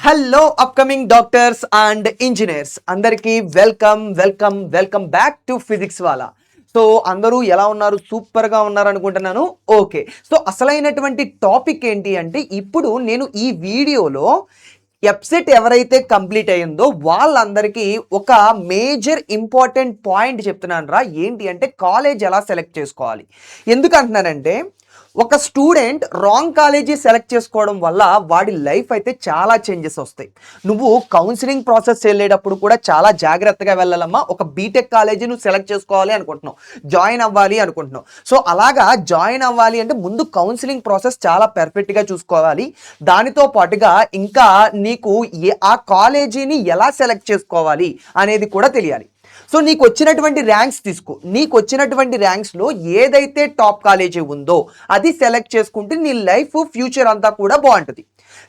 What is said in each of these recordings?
Hello upcoming doctors and engineers అందరికీ welcome back to physics Wallah. So అందరూ ఎలా ఉన్నారు? సూపర్గా ఉన్నారు అనుకుంటున్నాను. ఓకే, సో అసలైనటువంటి టాపిక్ ఏంటి అంటే, ఇప్పుడు నేను ఈ వీడియోలో ఎప్సెట్ ఎవరైతే కంప్లీట్ అయ్యిందో వాళ్ళందరికీ ఒక మేజర్ ఇంపార్టెంట్ పాయింట్ చెప్తున్నాను రా. ఏంటి అంటే, కాలేజ్ ఎలా సెలెక్ట్ చేసుకోవాలి. ఎందుకు అంటున్నానంటే, ఒక స్టూడెంట్ రాంగ్ కాలేజీ సెలెక్ట్ చేసుకోవడం వల్ల వాడి లైఫ్ అయితే చాలా చేంజెస్ వస్తాయి. నువ్వు కౌన్సిలింగ్ ప్రాసెస్ వెళ్ళేటప్పుడు కూడా చాలా జాగ్రత్తగా వెళ్ళాలమ్మా. ఒక బీటెక్ కాలేజీ నువ్వు సెలెక్ట్ చేసుకోవాలి అనుకుంటున్నావు, జాయిన్ అవ్వాలి అనుకుంటున్నావు. సో అలాగా జాయిన్ అవ్వాలి అంటే ముందు కౌన్సిలింగ్ ప్రాసెస్ చాలా పర్ఫెక్ట్గా చూసుకోవాలి. దానితో పాటుగా ఇంకా నీకు ఆ కాలేజీని ఎలా సెలెక్ట్ చేసుకోవాలి అనేది కూడా తెలియాలి. సో నీకు వచ్చినటువంటి ర్యాంక్స్ తీసుకో. నీకు వచ్చినటువంటి ర్యాంక్స్లో ఏదైతే టాప్ కాలేజీ ఉందో అది సెలెక్ట్ చేసుకుంటే నీ లైఫ్ ఫ్యూచర్ అంతా కూడా బాగుంటుంది.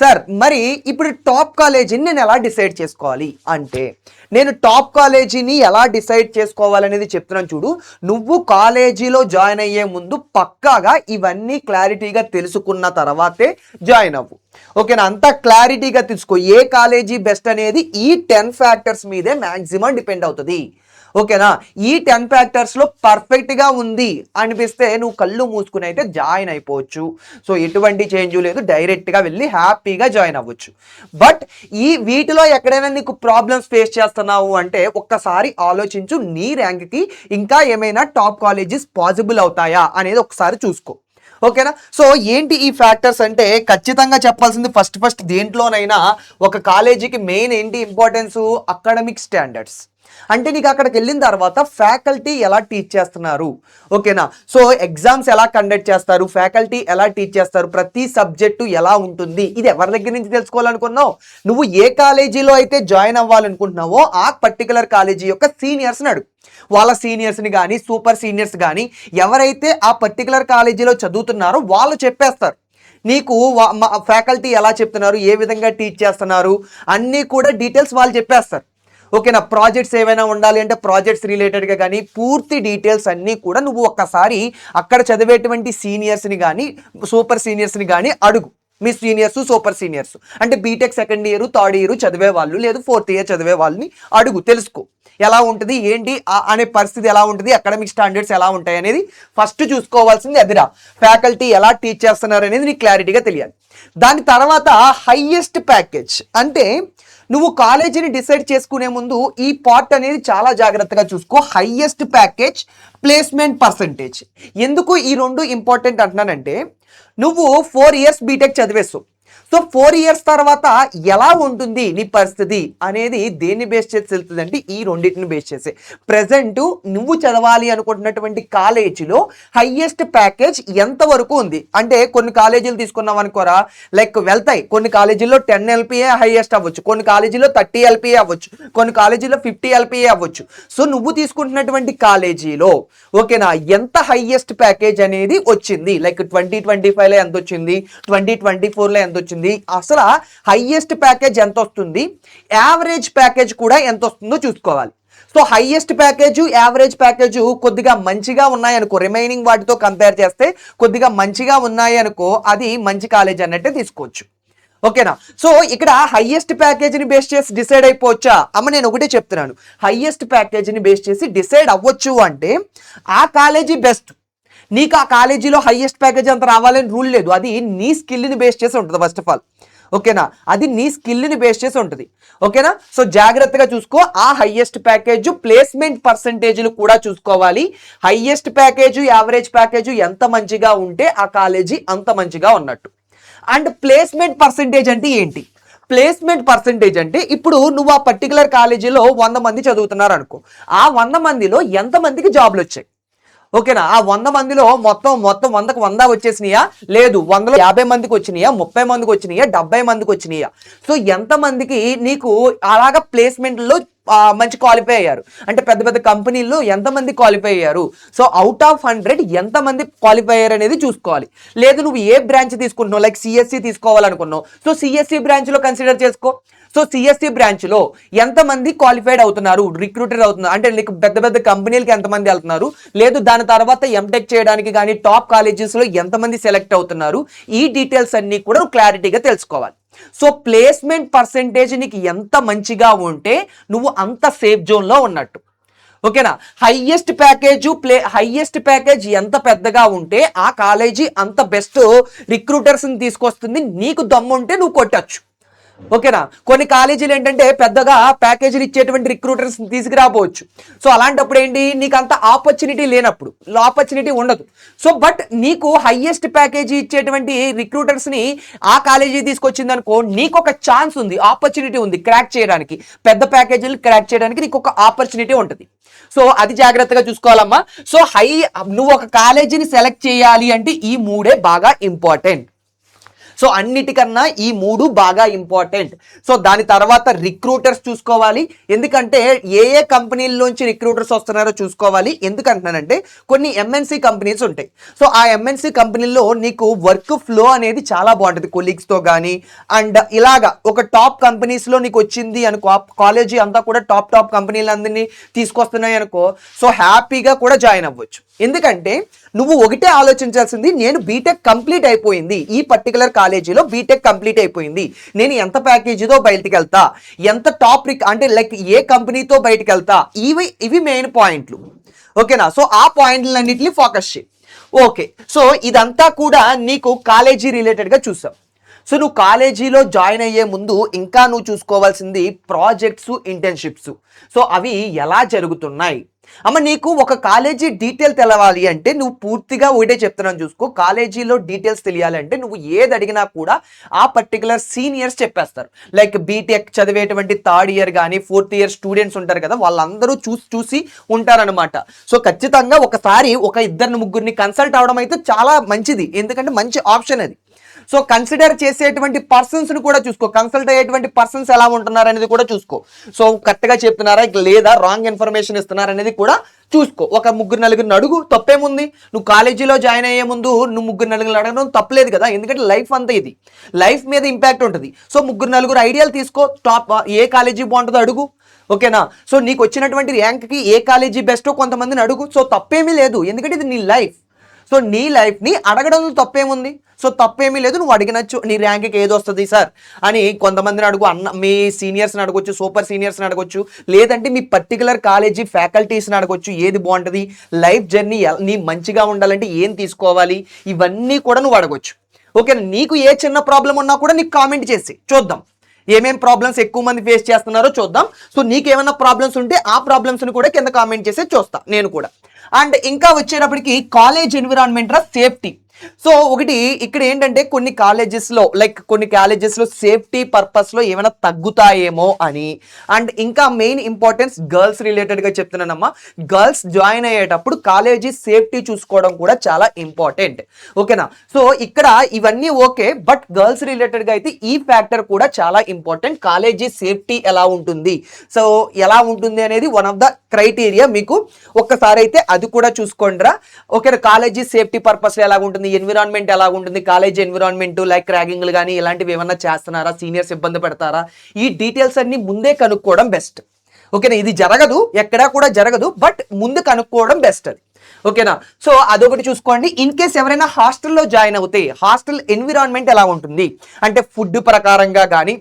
సార్ మరి ఇప్పుడు టాప్ కాలేజీని నేను ఎలా డిసైడ్ చేసుకోవాలి అంటే, నేను టాప్ కాలేజీని ఎలా డిసైడ్ చేసుకోవాలనేది చెప్తున్నాను చూడు. నువ్వు కాలేజీలో జాయిన్ అయ్యే ముందు పక్కాగా ఇవన్నీ క్లారిటీగా తెలుసుకున్న తర్వాతే జాయిన్ అవ్వు. ఓకేనా? అంతా క్లారిటీగా తెలుసుకో. ఏ కాలేజీ బెస్ట్ అనేది ఈ 10 ఫ్యాక్టర్స్ మీదే మ్యాక్సిమం డిపెండ్ అవుతుంది. ఓకేనా? ఈ 10 ఫ్యాక్టర్స్లో పర్ఫెక్ట్గా ఉంది అనిపిస్తే నువ్వు కళ్ళు మూసుకుని అయితే జాయిన్ అయిపోవచ్చు. సో ఎటువంటి చేంజ్ లేదు, డైరెక్ట్గా వెళ్ళి హ్యాపీగా జాయిన్ అవ్వచ్చు. బట్ వీటిలో ఎక్కడైనా నీకు ప్రాబ్లమ్స్ ఫేస్ చేస్తున్నావు అంటే ఒక్కసారి ఆలోచించు. నీ ర్యాంక్కి ఇంకా ఏమైనా టాప్ కాలేజెస్ పాసిబుల్ అవుతాయా అనేది ఒకసారి చూసుకో. ఓకేనా? సో ఏంటి ఈ ఫ్యాక్టర్స్ అంటే, ఖచ్చితంగా చెప్పాల్సింది ఫస్ట్ దేంట్లోనైనా ఒక కాలేజీకి మెయిన్ ఏంటి ఇంపార్టెన్స్? Academic standards. అంటే నీకు అక్కడికి వెళ్ళిన తర్వాత ఫ్యాకల్టీ ఎలా టీచ్ చేస్తున్నారు, ఓకేనా? సో ఎగ్జామ్స్ ఎలా కండక్ట్ చేస్తారు, ఫ్యాకల్టీ ఎలా టీచ్ చేస్తారు, ప్రతి సబ్జెక్టు ఎలా ఉంటుంది, ఇది ఎవరి దగ్గర నుంచి తెలుసుకోవాలనుకున్నావు? నువ్వు ఏ కాలేజీలో అయితే జాయిన్ అవ్వాలనుకుంటున్నావో ఆ పర్టికులర్ కాలేజీ యొక్క సీనియర్స్ని అడుగు. వాళ్ళ సీనియర్స్ని కానీ సూపర్ సీనియర్స్ కానీ ఎవరైతే ఆ పర్టికులర్ కాలేజీలో చదువుతున్నారో వాళ్ళు చెప్పేస్తారు నీకు ఫ్యాకల్టీ ఎలా చెప్తున్నారు, ఏ విధంగా టీచ్ చేస్తున్నారు అన్నీ కూడా డీటెయిల్స్ వాళ్ళు చెప్పేస్తారు. ఓకేనా? ప్రాజెక్ట్స్ ఏమైనా ఉండాలి అంటే ప్రాజెక్ట్స్ రిలేటెడ్గా కానీ పూర్తి డీటెయిల్స్ అన్నీ కూడా నువ్వు ఒక్కసారి అక్కడ చదివేటువంటి సీనియర్స్ని కానీ సూపర్ సీనియర్స్ని కానీ అడుగు. మీ సీనియర్స్ సూపర్ సీనియర్స్ అంటే BTech second year third year చదివే వాళ్ళు లేదు ఫోర్త్ ఇయర్ చదివే వాళ్ళని అడుగు. తెలుసుకో ఎలా ఉంటుంది ఏంటి అనే పరిస్థితి ఎలా ఉంటుంది, అకాడమిక్ స్టాండర్డ్స్ ఎలా ఉంటాయి అనేది ఫస్ట్ చూసుకోవాల్సింది అదిరా. ఫ్యాకల్టీ ఎలా టీచ్ చేస్తున్నారు అనేది నీకు క్లారిటీగా తెలియాలి. దాని తర్వాత హైయెస్ట్ ప్యాకేజ్ అంటే నువ్వు కాలేజీని డిసైడ్ చేసుకునే ముందు ఈ పార్ట్ అనేది చాలా జాగ్రత్తగా చూసుకో. Highest package, placement percentage. ఎందుకు ఈ రెండు ఇంపార్టెంట్ అంటున్నానంటే, నువ్వు 4 ఇయర్స్ బీటెక్ చదివేస్తావు. సో 4 ఇయర్స్ తర్వాత ఎలా ఉంటుంది నీ పరిస్థితి అనేది దేన్ని బేస్ చేసి తెలుస్తుంది అంటే ఈ రెండింటిని బేస్ చేసే. ప్రజెంట్ నువ్వు చదవాలి అనుకుంటున్నటువంటి కాలేజీలో హైయెస్ట్ ప్యాకేజ్ ఎంతవరకు ఉంది అంటే, కొన్ని కాలేజీలు తీసుకున్నాం అనుకోరా, లైక్ వెళ్తాయి. కొన్ని కాలేజీల్లో 10 LPA హైయెస్ట్ అవ్వచ్చు, కొన్ని కాలేజీలో 30 LPA అవ్వచ్చు, కొన్ని కాలేజీలో 50 LPA అవ్వచ్చు. సో నువ్వు తీసుకుంటున్నటువంటి కాలేజీలో ఓకేనా ఎంత హైయెస్ట్ ప్యాకేజ్ అనేది వచ్చింది, లైక్ 2025లో ఎంత వచ్చింది, 2024లో ఎంత వచ్చింది, అసలు హైయెస్ట్ ప్యాకేజ్ ఎంత వస్తుంది, యావరేజ్ ప్యాకేజ్ కూడా ఎంత వస్తుందో చూసుకోవాలి. So highest package, average package కొద్దిగా మంచిగా ఉన్నాయనుకో, రిమైనింగ్ వాటితో కంపేర్ చేస్తే కొద్దిగా మంచిగా ఉన్నాయి అనుకో, అది మంచి కాలేజ్ అన్నట్టే తీసుకోవచ్చు. ఓకేనా? సో ఇక్కడ హైయెస్ట్ ప్యాకేజీని బేస్ చేసి డిసైడ్ అయిపోవచ్చా అమ్మ? నేను ఒకటే చెప్తున్నాను, హైయెస్ట్ ప్యాకేజీని బేస్ చేసి డిసైడ్ అవ్వచ్చు అంటే ఆ కాలేజీ బెస్ట్. నీకు ఆ కాలేజీలో హైయెస్ట్ ప్యాకేజ్ అంత రావాలని రూల్ లేదు. అది నీ స్కిల్ని బేస్ చేసి ఉంటుంది ఫస్ట్ ఆఫ్ ఆల్. ఓకేనా? అది నీ స్కిల్ని బేస్ చేసి ఉంటుంది. ఓకేనా? సో జాగ్రత్తగా చూసుకో. ఆ హైయెస్ట్ ప్యాకేజ్, ప్లేస్మెంట్ పర్సంటేజ్లు కూడా చూసుకోవాలి. హైయెస్ట్ ప్యాకేజ్, యావరేజ్ ప్యాకేజ్ ఎంత మంచిగా ఉంటే ఆ కాలేజీ అంత మంచిగా ఉన్నట్టు. అండ్ ప్లేస్మెంట్ పర్సంటేజ్ అంటే ఏంటి? ప్లేస్మెంట్ పర్సంటేజ్ అంటే, ఇప్పుడు నువ్వు ఆ పర్టికులర్ కాలేజీలో 100 మంది చదువుతున్నారు అనుకో, ఆ 100 మందిలో ఎంతమందికి జాబ్లు వచ్చాయి? ఓకేనా? ఆ 100 మందిలో మొత్తం 100కు 100 వచ్చేసినాయా, లేదు 100లో 50 మందికి వచ్చినాయా, 30 మందికి వచ్చినాయా, 70 మందికి వచ్చినాయా? సో ఎంతమందికి నీకు అలాగా ప్లేస్మెంట్లో మంచి క్వాలిఫై అయ్యారు అంటే పెద్ద పెద్ద కంపెనీల్లో ఎంతమంది క్వాలిఫై అయ్యారు? సో అవుట్ ఆఫ్ 100 ఎంతమంది క్వాలిఫై అయ్యారు అనేది చూసుకోవాలి. లేదు నువ్వు ఏ బ్రాంచ్ తీసుకుంటున్నావు, లైక్ సిఎస్సి తీసుకోవాలనుకున్నావు, సో సిఎస్సి బ్రాంచ్లో కన్సిడర్ చేసుకో. సో సిఎస్సి బ్రాంచ్లో ఎంతమంది క్వాలిఫైడ్ అవుతున్నారు, రిక్రూటర్ అవుతున్నారు అంటే నీకు పెద్ద పెద్ద కంపెనీలకి ఎంతమంది వెళ్తున్నారు, లేదు దాని తర్వాత ఎంటెక్ చేయడానికి కానీ టాప్ కాలేజెస్లో ఎంతమంది సెలెక్ట్ అవుతున్నారు, ఈ డీటెయిల్స్ అన్నీ కూడా క్లారిటీగా తెలుసుకోవాలి. సో ప్లేస్మెంట్ పర్సెంటేజ్ నీకు ఎంత మంచిగా ఉంటే నువ్వు అంత సేఫ్ జోన్లో ఉన్నట్టు. ఓకేనా, హైయెస్ట్ ప్యాకేజ్ ఎంత పెద్దగా ఉంటే ఆ కాలేజీ అంత బెస్ట్ రిక్రూటర్స్ని తీసుకొస్తుంది. నీకు దమ్ము ఉంటే నువ్వు కొట్టచ్చు. ఓకేనా, కొన్ని కాలేజీలు ఏంటంటే పెద్దగా ప్యాకేజీలు ఇచ్చేటువంటి రిక్రూటర్స్ తీసుకురాపోవచ్చు. సో అలాంటప్పుడు ఏంటి, నీకు అంత ఆపర్చునిటీ లేనప్పుడు ఆపర్చునిటీ ఉండదు. సో బట్ నీకు హైయెస్ట్ ప్యాకేజీ ఇచ్చేటువంటి రిక్రూటర్స్ని ఆ కాలేజీ తీసుకొచ్చింది అనుకో, నీకు ఒక ఛాన్స్ ఉంది, ఆపర్చునిటీ ఉంది క్రాక్ చేయడానికి. పెద్ద ప్యాకేజీలు క్రాక్ చేయడానికి నీకు ఒక ఆపర్చునిటీ ఉంటుంది. సో అది జాగ్రత్తగా చూసుకోవాలమ్మా. సో నువ్వు ఒక కాలేజీని సెలెక్ట్ చేయాలి అంటే ఈ మూడే బాగా ఇంపార్టెంట్. సో అన్నిటికన్నా ఈ మూడు బాగా ఇంపార్టెంట్. సో దాని తర్వాత రిక్రూటర్స్ చూసుకోవాలి, ఎందుకంటే ఏ ఏ కంపెనీల్లోంచి రిక్రూటర్స్ వస్తున్నారో చూసుకోవాలి. ఎందుకంటున్నానంటే కొన్ని ఎంఎన్సీ కంపెనీస్ ఉంటాయి. సో ఆ ఎంఎన్సీ కంపెనీల్లో నీకు వర్క్ ఫ్లో అనేది చాలా బాగుంటుంది కొలీగ్స్తో కానీ. అండ్ ఇలాగా ఒక టాప్ కంపెనీస్లో నీకు వచ్చింది అనుకో, కాలేజీ అంతా కూడా టాప్ కంపెనీలందరినీ తీసుకొస్తున్నాయి అనుకో, సో హ్యాపీగా కూడా జాయిన్ అవ్వచ్చు. ఎందుకంటే నువ్వు ఒకటే ఆలోచించాల్సింది, నేను బీటెక్ కంప్లీట్ అయిపోయింది, ఈ పర్టికులర్ కాలేజీలో బీటెక్ కంప్లీట్ అయిపోయింది, నేను ఎంత ప్యాకేజీతో బయటికి వెళ్తా, ఎంత టాప్ అంటే లైక్ ఏ కంపెనీతో బయటికి వెళ్తా, ఇవి మెయిన్ పాయింట్లు. ఓకేనా, సో ఆ పాయింట్లన్నింటినీ ఫోకస్ చేయి. ఓకే, సో ఇదంతా కూడా నీకు కాలేజీ రిలేటెడ్గా చూసాం. సో నువ్వు కాలేజీలో జాయిన్ అయ్యే ముందు ఇంకా నువ్వు చూసుకోవాల్సింది ప్రాజెక్ట్స్, ఇంటర్న్షిప్స్. సో అవి ఎలా జరుగుతున్నాయి. అమ్మ నీకు ఒక కాలేజీ డీటెయిల్ తెలవాలి అంటే నువ్వు పూర్తిగా ఒకటే చెప్తున్నాను చూసుకో. కాలేజీలో డీటెయిల్స్ తెలియాలంటే నువ్వు ఏది అడిగినా కూడా ఆ పర్టికులర్ సీనియర్స్ చెప్పేస్తారు. లైక్ బీటెక్ చదివేటువంటి థర్డ్ ఇయర్ కానీ ఫోర్త్ ఇయర్ స్టూడెంట్స్ ఉంటారు కదా, వాళ్ళందరూ చూసి ఉంటారనమాట. సో ఖచ్చితంగా ఒకసారి ఒక ఇద్దరిని ముగ్గురిని కన్సల్ట్ అవడం అయితే చాలా మంచిది, ఎందుకంటే మంచి ఆప్షన్ అది. సో కన్సిడర్ చేసేటువంటి పర్సన్స్ని కూడా చూసుకో, కన్సల్ట్ అయ్యేటువంటి పర్సన్స్ ఎలా ఉంటున్నారు అనేది కూడా చూసుకో. సో కరెక్ట్గా చెప్తున్నారా లేదా రాంగ్ ఇన్ఫర్మేషన్ ఇస్తున్నారా అనేది కూడా చూసుకో. ఒక ముగ్గురు నలుగురిని అడుగు, తప్పేముంది. నువ్వు కాలేజీలో జాయిన్ అయ్యే ముందు నువ్వు ముగ్గురు నలుగురు అడగడం తప్పలేదు కదా, ఎందుకంటే లైఫ్ అంతా ఇది, లైఫ్ మీద ఇంపాక్ట్ ఉంటుంది. సో ముగ్గురు నలుగురు ఐడియాలు తీసుకో, టాప్ ఏ కాలేజీ బాగుంటుందో అడుగు. ఓకేనా, సో నీకు వచ్చినటువంటి ర్యాంక్కి ఏ కాలేజీ బెస్టో కొంతమందిని అడుగు. సో తప్పేమీ లేదు, ఎందుకంటే ఇది నీ లైఫ్. సో నీ లైఫ్ని అడగడంలో తప్పేముంది. సో తప్పేమీ లేదు, నువ్వు అడిగినచ్చు నీ ర్యాంక్కి ఏది వస్తుంది సార్ అని కొంతమందిని అడుగు. మీ సీనియర్స్ని అడగొచ్చు, సూపర్ సీనియర్స్ని అడగొచ్చు, లేదంటే మీ పర్టికులర్ కాలేజీ ఫ్యాకల్టీస్ని అడగొచ్చు. ఏది బాగుంటుంది, లైఫ్ జర్నీ నీ మంచిగా ఉండాలంటే ఏం తీసుకోవాలి, ఇవన్నీ కూడా నువ్వు అడగొచ్చు. ఓకే, నీకు ఏ చిన్న ప్రాబ్లం ఉన్నా కూడా నీకు కామెంట్ చేసి చూద్దాం, ఏమేం ప్రాబ్లమ్స్ ఎక్కువ మంది ఫేస్ చేస్తున్నారో చూద్దాం. సో నీకేమైనా ప్రాబ్లమ్స్ ఉంటే ఆ ప్రాబ్లమ్స్ని కూడా కింద కామెంట్ చేసి చూస్తా నేను కూడా. అండ్ ఇంకా వచ్చేటప్పటికి కాలేజ్ ఎన్విరాన్మెంట్ సేఫ్టీ. సో ఒకటి ఇక్కడ ఏంటంటే కొన్ని కాలేజెస్లో సేఫ్టీ పర్పస్లో ఏమైనా తగ్గుతాయేమో అని. అండ్ ఇంకా మెయిన్ ఇంపార్టెన్స్ గర్ల్స్ రిలేటెడ్గా చెప్తున్నానమ్మా. గర్ల్స్ జాయిన్ అయ్యేటప్పుడు కాలేజీ సేఫ్టీ చూసుకోవడం కూడా చాలా ఇంపార్టెంట్. ఓకేనా, సో ఇక్కడ ఇవన్నీ ఓకే, బట్ గర్ల్స్ రిలేటెడ్గా అయితే ఈ ఫ్యాక్టర్ కూడా చాలా ఇంపార్టెంట్. కాలేజీ సేఫ్టీ ఎలా ఉంటుంది, సో ఎలా ఉంటుంది అనేది వన్ ఆఫ్ ద క్రైటీరియా. మీకు ఒక్కసారి అయితే అది కూడా చూసుకోండిరా. ఓకేనా, కాలేజీ సేఫ్టీ పర్పస్ ఎలా ఉంటుంది, ఎన్విరాన్మెంట్ ఎలా ఉంటుంది, కాలేజ్ ఎన్విరాన్మెంట్ లైక్ ర్యాగింగ్లు కానీ ఇలాంటివి ఏమన్నా చేస్తున్నారా, సీనియర్స్ ఇబ్బంది పెడతారా, ఈ డీటెయిల్స్ అన్ని ముందే కనుక్కోవడం బెస్ట్. ఓకేనా, ఇది జరగదు, ఎక్కడా కూడా జరగదు, బట్ ముందు కనుక్కోవడం బెస్ట్ అది. ఓకేనా, సో అదొకటి చూసుకోండి. ఇన్ కేస్ ఎవరైనా హాస్టల్లో జాయిన్ అవుతే హాస్టల్ ఎన్విరాన్మెంట్ ఎలా ఉంటుంది అంటే ఫుడ్ ప్రకారంగా కానీ,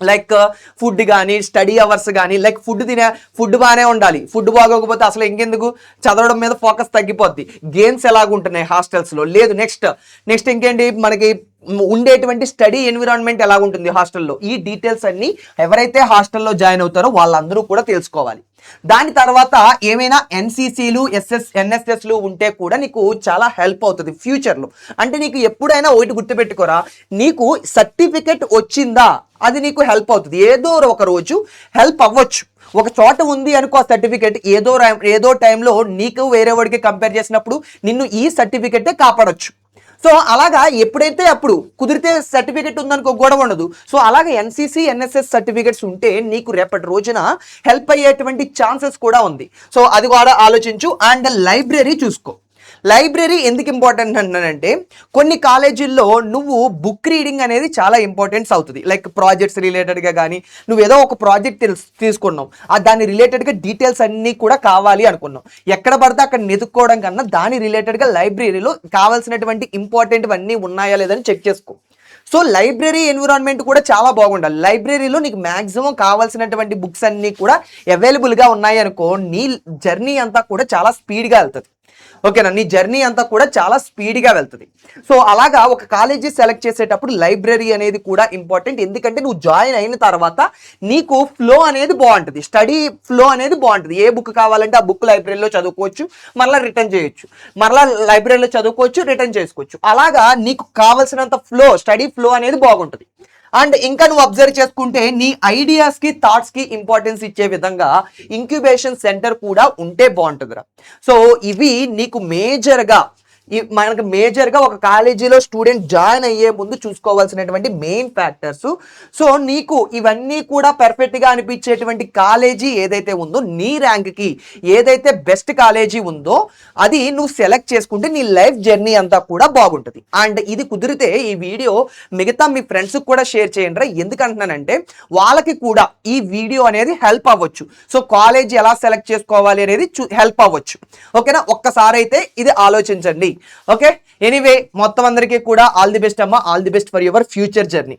లైక్ ఫుడ్ కానీ, స్టడీ అవర్స్ కానీ, లైక్ ఫుడ్ బాగానే ఉండాలి. ఫుడ్ బాగోకపోతే అసలు ఇంకెందుకు, చదవడం మీద ఫోకస్ తగ్గిపోద్ది. గేమ్స్ ఎలాగుంటున్నాయి హాస్టల్స్లో లేదు. నెక్స్ట్ ఇంకేంటి, మనకి ఉండేటువంటి స్టడీ ఎన్విరాన్మెంట్ ఎలా ఉంటుంది హాస్టల్లో, ఈ డీటెయిల్స్ అన్ని ఎవరైతే హాస్టల్లో జాయిన్ అవుతారో వాళ్ళందరూ కూడా తెలుసుకోవాలి. దాని తర్వాత ఏమైనా ఎన్సీసీలు, ఎన్ఎస్ఎస్లు ఉంటే కూడా నీకు చాలా హెల్ప్ అవుతుంది ఫ్యూచర్లో. అంటే నీకు ఎప్పుడైనా ఒకటి గుర్తుపెట్టుకోరా, నీకు సర్టిఫికెట్ వచ్చిందా అది నీకు హెల్ప్ అవుతుంది. ఏదో ఒక రోజు హెల్ప్ అవ్వచ్చు. ఒక చోట ఉంది అనుకో సర్టిఫికెట్, ఏదో టైంలో నీకు వేరే వాడికి కంపేర్ చేసినప్పుడు నిన్ను ఈ సర్టిఫికెటే కాపాడొచ్చు. సో అలాగా ఎప్పుడైతే అప్పుడు కుదిరితే సర్టిఫికెట్ ఉందనుకో గొడవ ఉండదు. సో అలాగే ఎన్సీసీ, ఎన్ఎస్ఎస్ సర్టిఫికెట్స్ ఉంటే నీకు రేపటి రోజున హెల్ప్ అయ్యేటువంటి ఛాన్సెస్ కూడా ఉంది. సో అది కూడా ఆలోచించు. అండ్ లైబ్రరీ చూసుకో. లైబ్రరీ ఎందుకు ఇంపార్టెంట్ అంటానంటే కొన్ని కాలేజీల్లో నువ్వు బుక్ రీడింగ్ అనేది చాలా ఇంపార్టెన్స్ అవుతుంది. లైక్ ప్రాజెక్ట్స్ రిలేటెడ్గా కానీ, నువ్వు ఏదో ఒక ప్రాజెక్ట్ తీసుకున్నావు, దాని రిలేటెడ్గా డీటెయిల్స్ అన్నీ కూడా కావాలి అనుకున్నావు, ఎక్కడ పడితే అక్కడ వెతుక్కోవడం కన్నా దాని రిలేటెడ్గా లైబ్రరీలో కావాల్సినటువంటి ఇంపార్టెంట్ అన్నీ ఉన్నాయా లేదని చెక్ చేసుకో. సో లైబ్రరీ ఎన్విరాన్మెంట్ కూడా చాలా బాగుండాలి. లైబ్రరీలో నీకు మ్యాక్సిమం కావాల్సినటువంటి బుక్స్ అన్నీ కూడా అవైలబుల్గా ఉన్నాయి అనుకో, నీ జర్నీ అంతా కూడా చాలా స్పీడ్గా వెళ్తుంది. ఓకేనా, నీ జర్నీ అంతా కూడా చాలా స్పీడ్గా వెళ్తుంది. సో అలాగా ఒక కాలేజీ సెలెక్ట్ చేసేటప్పుడు లైబ్రరీ అనేది కూడా ఇంపార్టెంట్. ఎందుకంటే నువ్వు జాయిన్ అయిన తర్వాత నీకు ఫ్లో అనేది బాగుంటుంది, స్టడీ ఫ్లో అనేది బాగుంటుంది. ఏ బుక్ కావాలంటే ఆ బుక్ లైబ్రరీలో చదువుకోవచ్చు, మళ్ళీ రిటర్న్ చేయొచ్చు, మళ్ళీ లైబ్రరీలో చదువుకోవచ్చు, రిటర్న్ చేసుకోవచ్చు. అలాగా నీకు కావాల్సినంత ఫ్లో, స్టడీ ఫ్లో అనేది బాగుంటుంది. అండ్ ఇంకా నువ్వు అబ్జర్వ్ చేసుకుంటే నీ ఐడియాస్కి, థాట్స్కి ఇంపార్టెన్స్ ఇచ్చే విధంగా ఇంక్యుబేషన్ సెంటర్ కూడా ఉంటే బాగుంటుందిరా. సో ఇవి నీకు మనకు మేజర్గా ఒక కాలేజీలో స్టూడెంట్ జాయిన్ అయ్యే ముందు చూసుకోవాల్సినటువంటి మెయిన్ ఫ్యాక్టర్స్. సో నీకు ఇవన్నీ కూడా పర్ఫెక్ట్గా అనిపించేటువంటి కాలేజీ ఏదైతే ఉందో, నీ ర్యాంక్కి ఏదైతే బెస్ట్ కాలేజీ ఉందో అది నువ్వు సెలెక్ట్ చేసుకుంటే నీ లైఫ్ జర్నీ అంతా కూడా బాగుంటుంది. అండ్ ఇది కుదిరితే ఈ వీడియో మిగతా మీ ఫ్రెండ్స్కి కూడా షేర్ చేయండి. ఎందుకంటున్నానంటే వాళ్ళకి కూడా ఈ వీడియో అనేది హెల్ప్ అవ్వచ్చు. సో కాలేజ్ ఎలా సెలెక్ట్ చేసుకోవాలి అనేది హెల్ప్ అవ్వచ్చు. ఓకేనా, ఒక్కసారి అయితే ఇది ఆలోచించండి. ఓకే, ఎనీవే మొత్తం అందరికీ కూడా ఆల్ ది బెస్ట్ అమ్మా, all the best for your future journey.